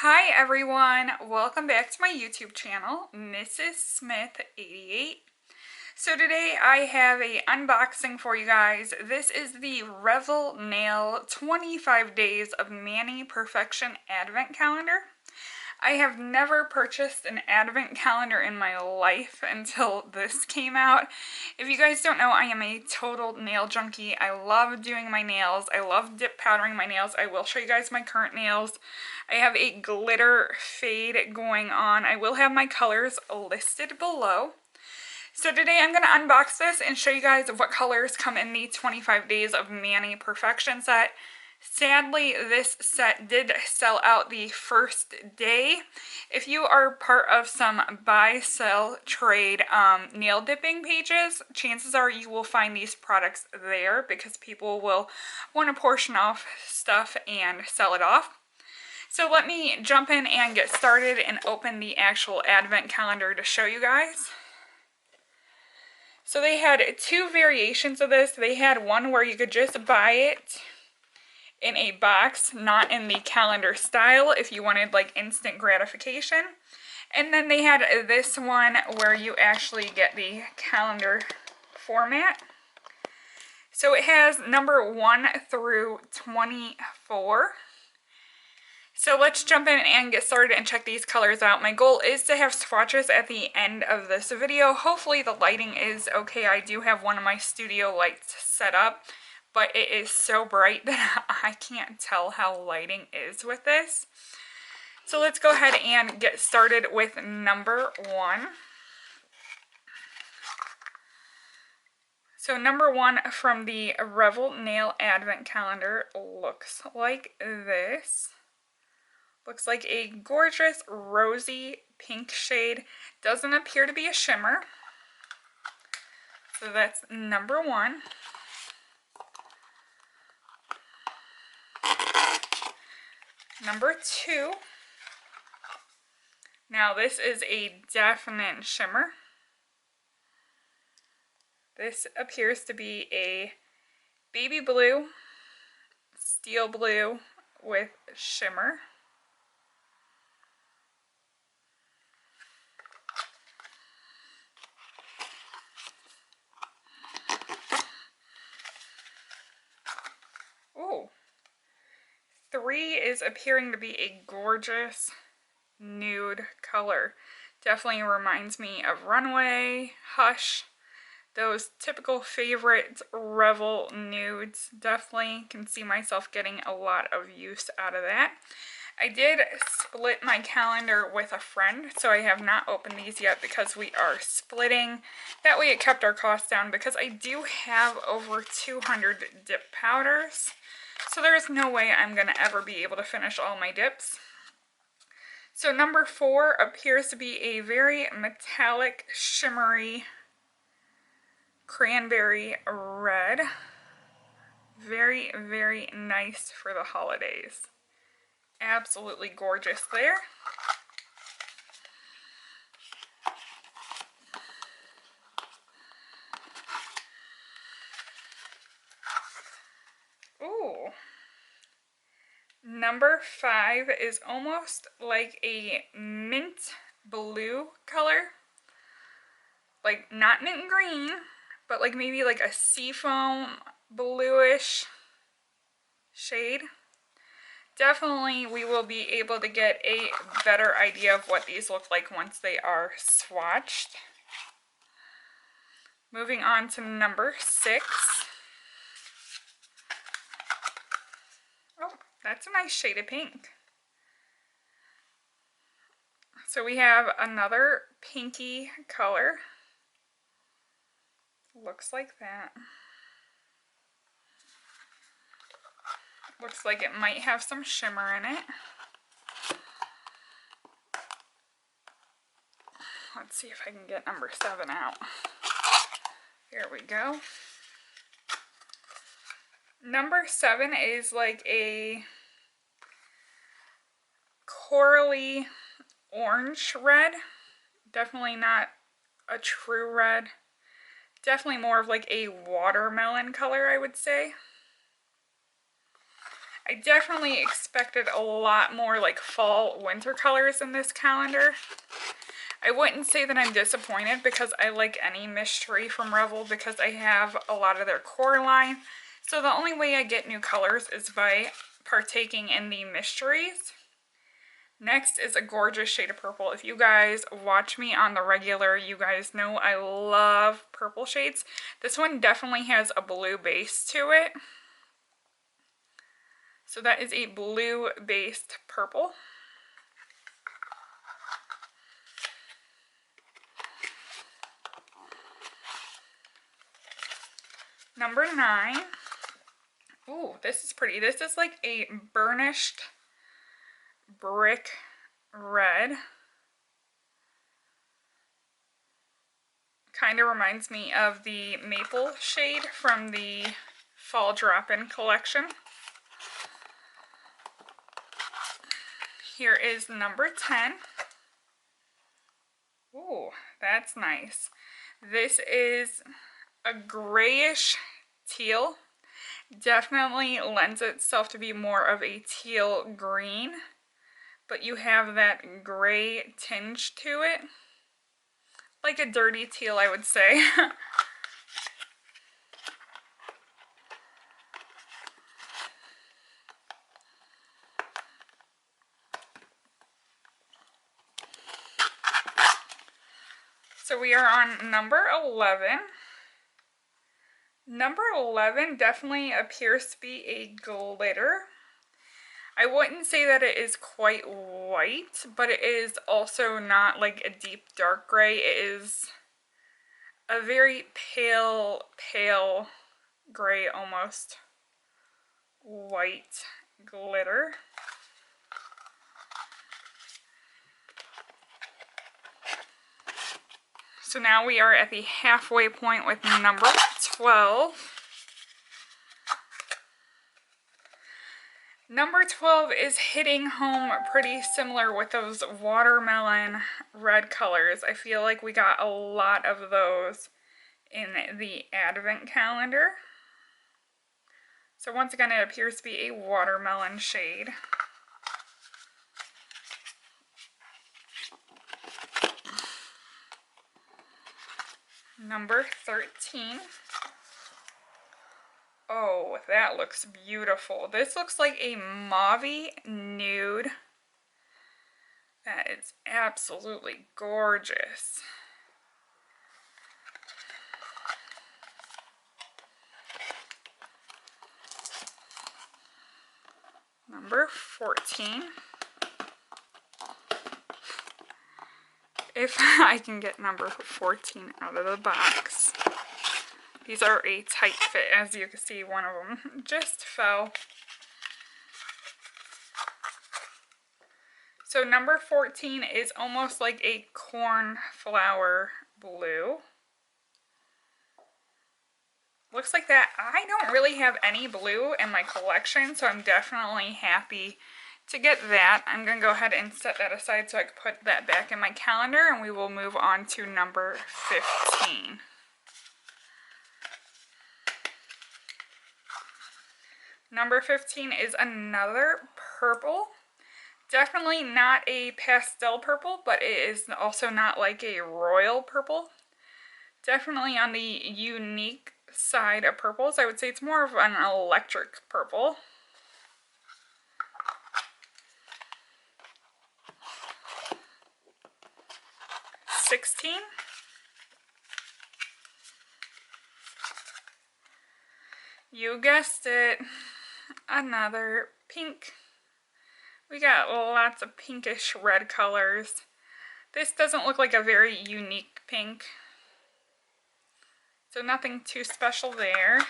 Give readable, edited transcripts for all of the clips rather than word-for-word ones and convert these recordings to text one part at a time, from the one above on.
Hi everyone, welcome back to my YouTube channel, Mrs. Smith 88. So today I have a unboxing for you guys. This is the Revel Nail 25 Days of Mani Perfection Advent Calendar. I have never purchased an advent calendar in my life until this came out. If you guys don't know, I am a total nail junkie. I love doing my nails. I love dip powdering my nails. I will show you guys my current nails. I have a glitter fade going on. I will have my colors listed below. So today I'm going to unbox this and show you guys what colors come in the 25 Days of Mani Perfection set. Sadly, this set did sell out the first day. If you are part of some buy, sell, trade nail dipping pages, chances are you will find these products there because people will want to portion off stuff and sell it off. So let me jump in and get started and open the actual advent calendar to show you guys. So they had two variations of this. They had one where you could just buy it in a box, not in the calendar style if you wanted like instant gratification. And then they had this one where you actually get the calendar format. So it has number 1 through 24. So let's jump in and get started and check these colors out. My goal is to have swatches at the end of this video. Hopefully the lighting is okay. I do have one of my studio lights set up, but it is so bright that I can't tell how lighting is with this. So let's go ahead and get started with number 1. So number 1 from the Revel Nail Advent Calendar looks like this. Looks like a gorgeous rosy pink shade. Doesn't appear to be a shimmer. So that's number 1. Number 2. Now this is a definite shimmer. This appears to be a baby blue, steel blue with shimmer. Ooh. 3 is appearing to be a gorgeous nude color. Definitely reminds me of Runway, Hush, those typical favorite Revel nudes. Definitely can see myself getting a lot of use out of that. I did split my calendar with a friend, so I have not opened these yet because we are splitting. That way it kept our costs down because I do have over 200 dip powders. So there's no way I'm going to ever be able to finish all my dips. So number 4 appears to be a very metallic, shimmery cranberry red. Very, very nice for the holidays. Absolutely gorgeous there. Ooh. Number 5 is almost like a mint blue color. Like not mint green, but like maybe like a seafoam bluish shade. Definitely we will be able to get a better idea of what these look like once they are swatched. Moving on to number 6. Oh, that's a nice shade of pink. So we have another pinky color. Looks like that. Looks like it might have some shimmer in it. Let's see if I can get number 7 out. Here we go. Number 7 is like a corally orange red. Definitely not a true red. Definitely more of like a watermelon color, I would say. I definitely expected a lot more like fall winter colors in this calendar. I wouldn't say that I'm disappointed because I like any mystery from Revel because I have a lot of their core line. So the only way I get new colors is by partaking in the mysteries. Next is a gorgeous shade of purple. If you guys watch me on the regular, you guys know I love purple shades. This one definitely has a blue base to it. So that is a blue-based purple. Number 9. Ooh, this is pretty. This is like a burnished brick red. Kind of reminds me of the maple shade from the Fall Drop-In collection. Here is number 10. Ooh, that's nice. This is a grayish teal. Definitely lends itself to be more of a teal green, but you have that gray tinge to it. Like a dirty teal, I would say. So we are on number 11. Number 11 definitely appears to be a glitter. I wouldn't say that it is quite white, but it is also not like a deep dark gray. It is a very pale gray, almost white glitter. So now we are at the halfway point with number 12. Number 12 is hitting home pretty similar with those watermelon red colors. I feel like we got a lot of those in the Advent calendar. So once again, it appears to be a watermelon shade. Number 13. Oh, that looks beautiful. This looks like a mauve-y nude. That is absolutely gorgeous. Number 14. If I can get number 14 out of the box. These are a tight fit, as you can see, one of them just fell. So number 14 is almost like a cornflower blue. Looks like that. I don't really have any blue in my collection, so I'm definitely happy to get that. I'm going to go ahead and set that aside so I can put that back in my calendar, and we will move on to number 15. Number 15 is another purple. Definitely not a pastel purple, but it is also not like a royal purple. Definitely on the unique side of purples. I would say it's more of an electric purple. $16. You guessed it, another pink. We got lots of pinkish red colors. This doesn't look like a very unique pink, so nothing too special there.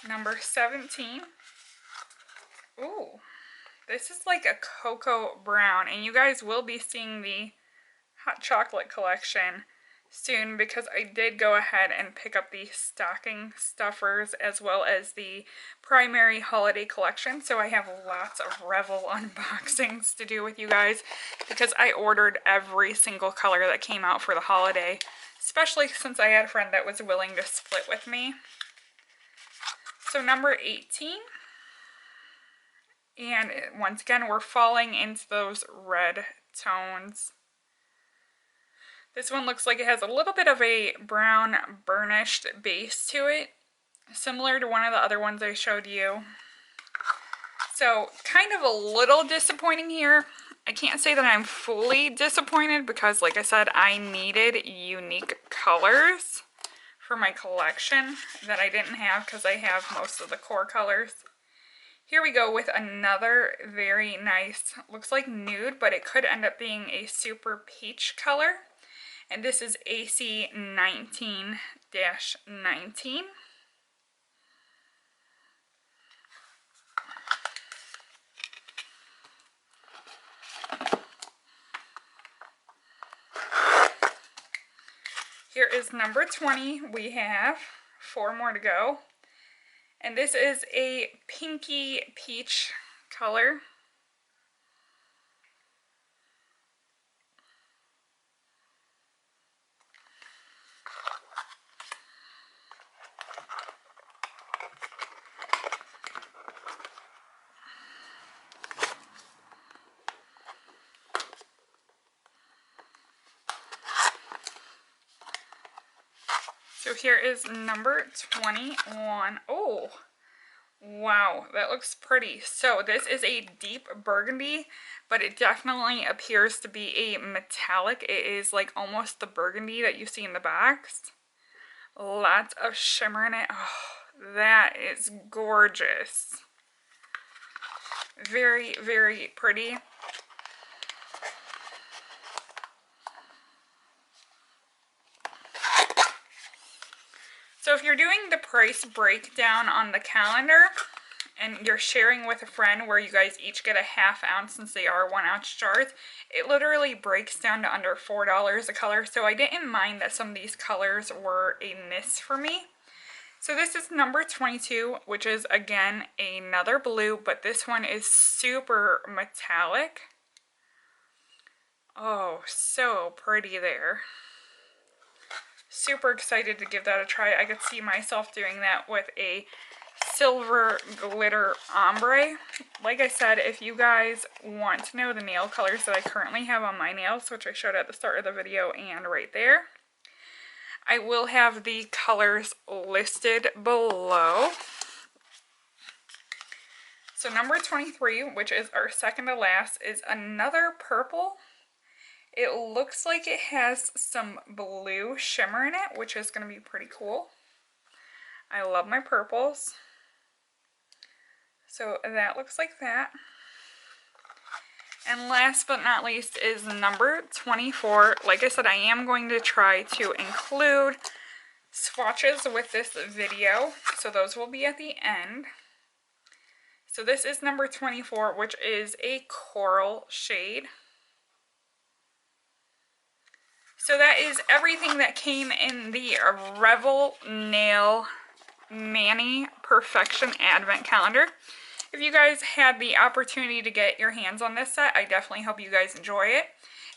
Number 17. Ooh, this is like a cocoa brown, and you guys will be seeing the hot chocolate collection soon because I did go ahead and pick up the stocking stuffers as well as the primary holiday collection, so I have lots of Revel unboxings to do with you guys because I ordered every single color that came out for the holiday especially since I had a friend that was willing to split with me. So number 18. And once again, we're falling into those red tones. This one looks like it has a little bit of a brown burnished base to it, similar to one of the other ones I showed you. So kind of a little disappointing here. I can't say that I'm fully disappointed because, like I said, I needed unique colors for my collection that I didn't have because I have most of the core colors. Here we go with another very nice, looks like nude, but it could end up being a super peach color. And this is AC 19-19. Here is number 20. We have 4 more to go. And this is a pinky peach color. So here is number 21. Oh, wow, that looks pretty. So this is a deep burgundy, but it definitely appears to be a metallic. It is like almost the burgundy that you see in the box. Lots of shimmer in it. Oh, that is gorgeous. Very, very pretty. So if you're doing the price breakdown on the calendar and you're sharing with a friend where you guys each get a ½ ounce since they are 1 ounce jars, it literally breaks down to under $4 a color. So I didn't mind that some of these colors were a miss for me. So this is number 22, which is again another blue, but this one is super metallic. Oh, so pretty there. Super excited to give that a try. I could see myself doing that with a silver glitter ombre. Like I said, if you guys want to know the nail colors that I currently have on my nails, which I showed at the start of the video and right there, I will have the colors listed below. So number 23, which is our second to last, is another purple. It looks like it has some blue shimmer in it, which is going to be pretty cool. I love my purples. So that looks like that. And last but not least is number 24. Like I said, I am going to try to include swatches with this video, so those will be at the end. So this is number 24, which is a coral shade. So that is everything that came in the Revel Nail Mani Perfection Advent Calendar. If you guys had the opportunity to get your hands on this set, I definitely hope you guys enjoy it.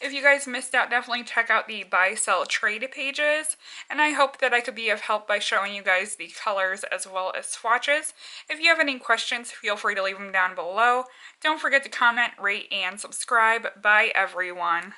If you guys missed out, definitely check out the buy, sell, trade pages. And I hope that I could be of help by showing you guys the colors as well as swatches. If you have any questions, feel free to leave them down below. Don't forget to comment, rate, and subscribe. Bye, everyone.